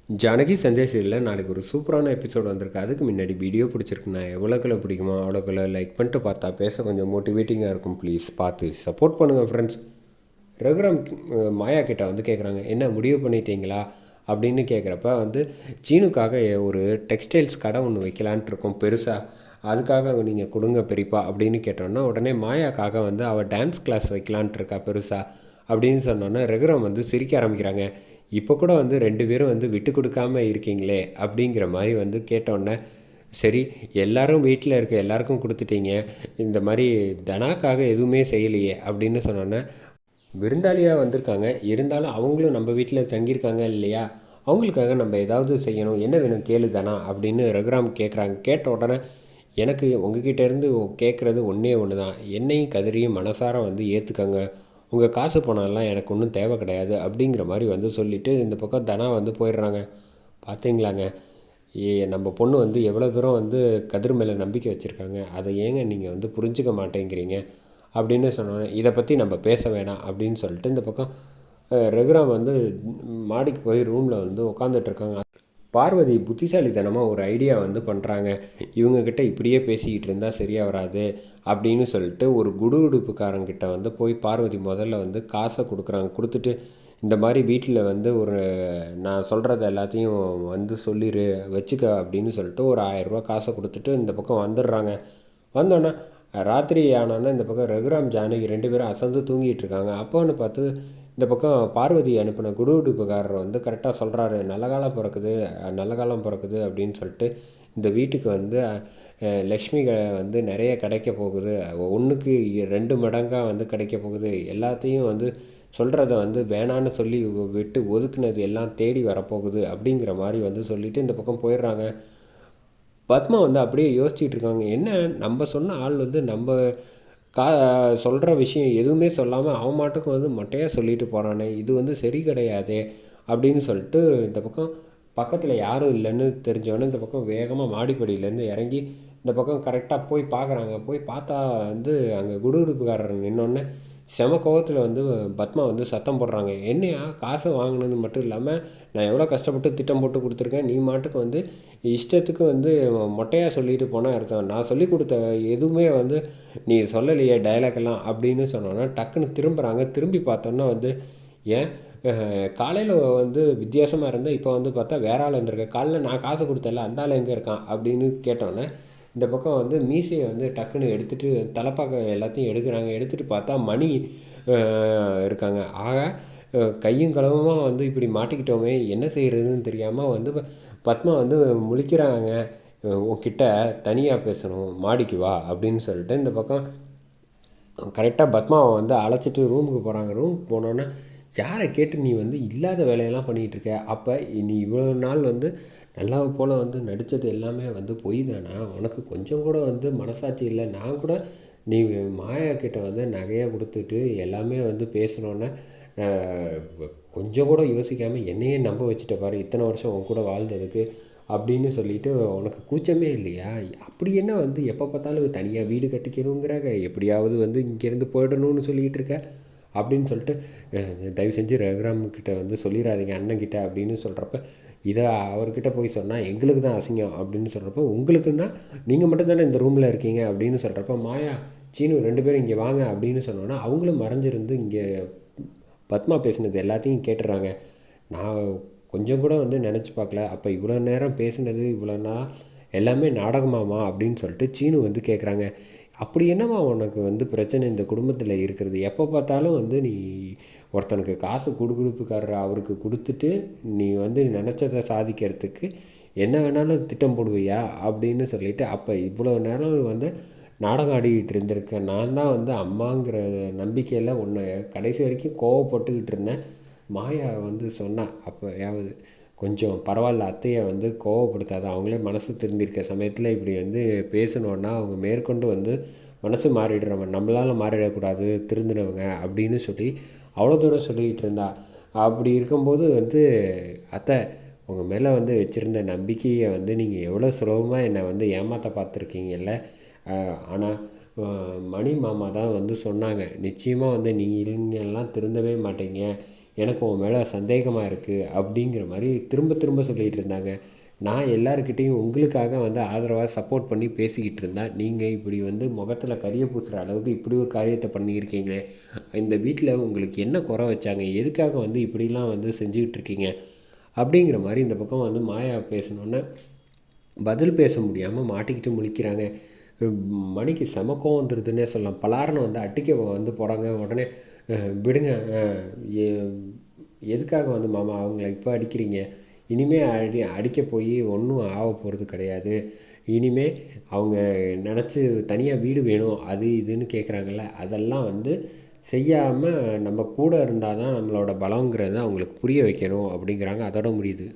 ஜானகி சஞ்சய் சீரியலில் நாளைக்கு ஒரு சூப்பரான எபிசோட் வந்திருக்கு. அதுக்கு முன்னாடி வீடியோ பிடிச்சிருக்குண்ணா எவ்வளோக்குள்ள பிடிக்குமோ அவ்வளோக்குள்ள லைக் பண்ணிட்டு பார்த்தா பேச கொஞ்சம் மோட்டிவேட்டிங்காக இருக்கும். ப்ளீஸ் பார்த்து சப்போர்ட் பண்ணுங்கள் ஃப்ரெண்ட்ஸ். ரகுராம் மாயா கிட்ட வந்து கேட்குறாங்க, என்ன முடிவு பண்ணிட்டீங்களா அப்படின்னு கேட்குறப்ப வந்து சீனுக்காக ஒரு டெக்ஸ்டைல்ஸ் கடை ஒன்று வைக்கலான்ட்டு இருக்கோம் பெருசாக, அதுக்காக நீங்கள் கொடுங்க பெரியப்பா அப்படின்னு கேட்டோன்னா உடனே மாயாக்காக வந்து அவள் டான்ஸ் கிளாஸ் வைக்கலான்ட்டு இருக்கா பெருசாக அப்படின்னு சொன்னோன்னே ரகுராம் வந்து சிரிக்க ஆரம்பிக்கிறாங்க. இப்போ கூட வந்து 2 பேரும் வந்து விட்டு கொடுக்காம இருக்கீங்களே அப்படிங்கிற மாதிரி வந்து கேட்டோன்னே, சரி எல்லாரும் வீட்டில் இருக்க எல்லாருக்கும் கொடுத்துட்டீங்க, இந்த மாதிரி தனாக்காக எதுவுமே செய்யலையே அப்படின்னு சொன்னோன்னே, விருந்தாளியாக வந்திருக்காங்க இருந்தாலும் அவங்களும் நம்ம வீட்டில் தங்கியிருக்காங்க இல்லையா, அவங்களுக்காக நம்ம ஏதாவது செய்யணும், என்ன வேணும் கேளு தானா அப்படின்னு ரகுராம் கேட்குறாங்க. கேட்ட உடனே எனக்கு உங்ககிட்ட இருந்து கேட்குறது ஒன்றே ஒன்று தான், என்னையும் கதிரையும் மனசார வந்து ஏற்றுக்கங்க, உங்கள் காசு பணம்லாம் எனக்கு ஒன்றும் தேவை கிடையாது அப்படிங்கிற மாதிரி வந்து சொல்லிவிட்டு இந்த பக்கம் தனா வந்து போயிடுறாங்க. பார்த்தீங்களாங்க, நம்ம பொண்ணு வந்து எவ்வளோ தூரம் வந்து கதிர் மேலே நம்பிக்கை வச்சுருக்காங்க, அதை ஏங்க நீங்கள் வந்து புரிஞ்சுக்க மாட்டேங்கிறீங்க அப்படின்னு சொன்னோன்னே, இதை பற்றி நம்ம பேச வேணாம் அப்படின்னு சொல்லிட்டு இந்த பக்கம் ரகுராம் வந்து மாடிக்கு போய் ரூமில் வந்து உட்காந்துட்ருக்காங்க. பார்வதி புத்திசாலித்தனமாக ஒரு ஐடியா வந்து பண்ணுறாங்க. இவங்கக்கிட்ட இப்படியே பேசிக்கிட்டு இருந்தால் சரியாக வராது அப்படின்னு சொல்லிட்டு ஒரு குடுகுடுப்புக்காரங்கிட்ட வந்து போய் பார்வதி முதல்ல வந்து காசை கொடுக்குறாங்க. கொடுத்துட்டு இந்த மாதிரி வீட்டில் வந்து ஒரு நான் சொல்கிறத எல்லாத்தையும் வந்து சொல்லிடு வச்சுக்க அப்படின்னு சொல்லிட்டு ஒரு 1000 ரூபா காசை கொடுத்துட்டு இந்த பக்கம் வந்துடுறாங்க. வந்தோன்னே ராத்திரி ஆனோன்னே இந்த பக்கம் ரகுராம் ஜானகி 2 பேரும் அசந்து தூங்கிட்டு இருக்காங்க. அப்போன்னு பார்த்து இந்த பக்கம் பார்வதி அனுப்பின குடுகுடுப்புக்காரர் வந்து கரெக்டாக சொல்கிறாரு, நல்ல காலம் பிறக்குது அப்படின்னு சொல்லிட்டு இந்த வீட்டுக்கு வந்து லக்ஷ்மி வந்து நிறைய கிடைக்க போகுது, 1க்கு 2 மடங்காக வந்து கிடைக்க போகுது, எல்லாத்தையும் வந்து சொல்கிறத வந்து வேணான்னு சொல்லி விட்டு ஒதுக்குனது எல்லாம் தேடி வரப்போகுது அப்படிங்கிற மாதிரி வந்து சொல்லிவிட்டு இந்த பக்கம் போயிடுறாங்க. பத்மா வந்து அப்படியே யோசிச்சுட்டு இருக்காங்க, என்ன நம்ம சொன்ன ஆள் வந்து நம்ம கா சொல்கிற விஷயம் எதுவுமே சொல்லாமல் அவன் மாட்டுக்கு வந்து மொட்டையாக சொல்லிட்டு போகிறானே, இது வந்து சரி கிடையாதே அப்படின்னு சொல்லிட்டு இந்த பக்கம் பக்கத்தில் யாரும் இல்லைன்னு தெரிஞ்சவொடனே இந்த பக்கம் வேகமாக மாடிப்படியிலேருந்து இறங்கி இந்த பக்கம் கரெக்டாக போய் பார்க்குறாங்க. போய் பார்த்தா வந்து அங்கே குடுகுடுப்புக்காரர் நின்னோடனே செம கோவத்தில் வந்து பத்மா வந்து சத்தம் போடுறாங்க, என்னையா காசை வாங்கினது மட்டும் இல்லாமல் நான் எவ்வளோ கஷ்டப்பட்டு திட்டம் போட்டு கொடுத்துருக்கேன், நீ மாட்டுக்கு வந்து இஷ்டத்துக்கு வந்து மொட்டையாக சொல்லிட்டு போனால் அர்த்தம், நான் சொல்லி கொடுத்த எதுவுமே வந்து நீ சொல்லலையே டைலாக்லாம் அப்படின்னு சொன்னோன்னா டக்குன்னு திரும்புகிறாங்க. திரும்பி பார்த்தோன்னா வந்து ஏன் காலையில் வந்து வித்தியாசமாக இருந்தால் இப்போ வந்து பார்த்தா வேற ஆள் வந்திருக்கேன், காலைல நான் காசு கொடுத்தல அந்த ஆள் எங்கே இருக்கான் அப்படின்னு கேட்டோன்னே இந்த பக்கம் வந்து மீசையை வந்து டக்குன்னு எடுத்துகிட்டு தலைப்பாக்க எல்லாத்தையும் எடுக்கிறாங்க. எடுத்துகிட்டு பார்த்தா மணி இருக்காங்க. ஆக கையும் களவுமா வந்து இப்படி மாட்டிக்கிட்டோமே, என்ன செய்கிறதுன்னு தெரியாமல் வந்து பத்மா வந்து முழிக்கிறாங்க. உன்கிட்ட தனியாக பேசணும், மாடிக்கு வா அப்படின்னு சொல்லிட்டு இந்த பக்கம் கரெக்டாக பத்மாவை வந்து அழைச்சிட்டு ரூமுக்கு போகிறாங்க. ரூமுக்கு போனோன்னே யாரை கேட்டு நீ வந்து இல்லாத வேலையெல்லாம் பண்ணிகிட்டு இருக்க, அப்போ நீ இவ்வளோ நாள் வந்து நல்லா போல் வந்து நடித்தது எல்லாமே வந்து பொய் தானா, உனக்கு கொஞ்சம் கூட வந்து மனசாட்சி இல்லை, நான் கூட நீ மாயா கிட்ட வந்து நகையாக கொடுத்துட்டு எல்லாமே வந்து பேசணுன்னே கொஞ்சம் கூட யோசிக்காமல் என்னையே நம்ப வச்சுட்ட பாரு, இத்தனை வருஷம் உன் கூட வாழ்ந்ததுக்கு அப்படின்னு சொல்லிட்டு உனக்கு கூச்சமே இல்லையா, அப்படி என்ன வந்து எப்போ பார்த்தாலும் தனியாக வீடு கட்டிக்கணுங்கிறாங்க, எப்படியாவது வந்து இங்கேருந்து போயிடணும்னு சொல்லிகிட்டு இருக்க அப்படின்னு சொல்லிட்டு தயவு செஞ்சு ரகுராம்கிட்ட வந்து சொல்லிடாதீங்க அண்ணன்கிட்ட அப்படின்னு சொல்கிறப்ப, இதை அவர்கிட்ட போய் சொன்னால் எங்களுக்கு தான் அசிங்கம் அப்படின்னு சொல்கிறப்ப, உங்களுக்குன்னா நீங்கள் மட்டும்தானே இந்த ரூமில் இருக்கீங்க அப்படின்னு சொல்கிறப்ப, மாயா சீனு 2 பேரும் இங்கே வாங்க அப்படின்னு சொன்னோன்னா அவங்களும் மறைஞ்சிருந்து இங்கே பத்மா பேசினது எல்லாத்தையும் கேட்டுறாங்க. நான் கொஞ்சம் கூட வந்து நினச்சி பார்க்கல, அப்போ இவ்வளோ நேரம் பேசுனது இவ்வளோ நாள் எல்லாமே நாடகமாமா அப்படின்னு சொல்லிட்டு சீனு வந்து கேட்குறாங்க. அப்படி என்னம்மா உனக்கு வந்து பிரச்சனை இந்த குடும்பத்தில் இருக்கிறது, எப்போ பார்த்தாலும் வந்து நீ ஒருத்தனுக்கு காசு கொடுக்குறதுக்காரர் அவருக்கு கொடுத்துட்டு நீ வந்து நினச்சதை சாதிக்கிறதுக்கு என்ன வேணாலும் திட்டம் போடுவியா அப்படின்னு சொல்லிட்டு, அப்போ இவ்வளோ நேரம் வந்து நாடகம் ஆடிக்கிட்டு இருந்திருக்கேன், நான் தான் வந்து அம்மாங்கிற நம்பிக்கையில் உன்னை கடைசி வரைக்கும் கோவப்பட்டுக்கிட்டு இருந்தேன், மாயா வந்து சொன்னா அப்போயாவது கொஞ்சம் பரவாயில்ல, அத்தையை வந்து கோவப்படுத்தாத, அவங்களே மனசு திருந்திருக்க சமயத்தில் இப்படி வந்து பேசணுன்னா அவங்க மேற்கொண்டு வந்து மனசு மாறிடுறவங்க, நம்மளால் மாறிடக்கூடாது திருந்தினவங்க அப்படின்னு சொல்லி அவ்வளோ தூரம் சொல்லிக்கிட்டு இருந்தா. அப்படி இருக்கும்போது வந்து அத்தை உங்கள் மேலே வந்து வச்சுருந்த நம்பிக்கையை வந்து நீங்கள் எவ்வளோ சுலபமாக என்னை வந்து ஏமாற்ற பார்த்துருக்கீங்கல்ல, ஆனால் மணி மாமா தான் வந்து சொன்னாங்க, நிச்சயமாக வந்து நீங்கள்லாம் திருந்தவே மாட்டீங்க, எனக்கு உன் மேலே சந்தேகமாக இருக்குது அப்படிங்கிற மாதிரி திரும்ப திரும்ப சொல்லிகிட்டு இருந்தாங்க. நான் எல்லாருக்கிட்டேயும் உங்களுக்காக வந்து ஆதரவாக சப்போர்ட் பண்ணி பேசிக்கிட்டு இருந்தேன். நீங்கள் இப்படி வந்து முகத்தில் கரிய பூசுகிற அளவுக்கு இப்படி ஒரு காரியத்தை பண்ணியிருக்கீங்களே, இந்த வீட்டில் உங்களுக்கு என்ன குறை வச்சாங்க, எதுக்காக வந்து இப்படிலாம் வந்து செஞ்சுக்கிட்டு இருக்கீங்க அப்படிங்கிற மாதிரி இந்த பக்கம் வந்து மாயா பேசணுன்னே பதில் பேச முடியாமல் மாட்டிக்கிட்டு முழிக்கிறாங்க. மணிக்கு செம கோவம் வந்துடுதுன்னே சொல்லலாம். பலார்னு வந்து அடிக்க வந்து போகிறாங்க. உடனே விடுங்க, எ- எதுக்காக வந்து மாமா அவங்கள இப்போ அடிக்கிறீங்க, இனிமே அடிக்க போய் ஒன்றும் ஆக போகிறது கிடையாது. இனிமே அவங்க நினச்சி தனியாக வீடு வேணும் அது இதுன்னு கேட்குறாங்கல்ல, அதெல்லாம் வந்து செய்யாமல் நம்ம கூட இருந்தால் தான் நம்மளோட பலங்கிறத அவங்களுக்கு புரிய வைக்கணும் அப்படிங்கிறாங்க. அதோட முடியுது.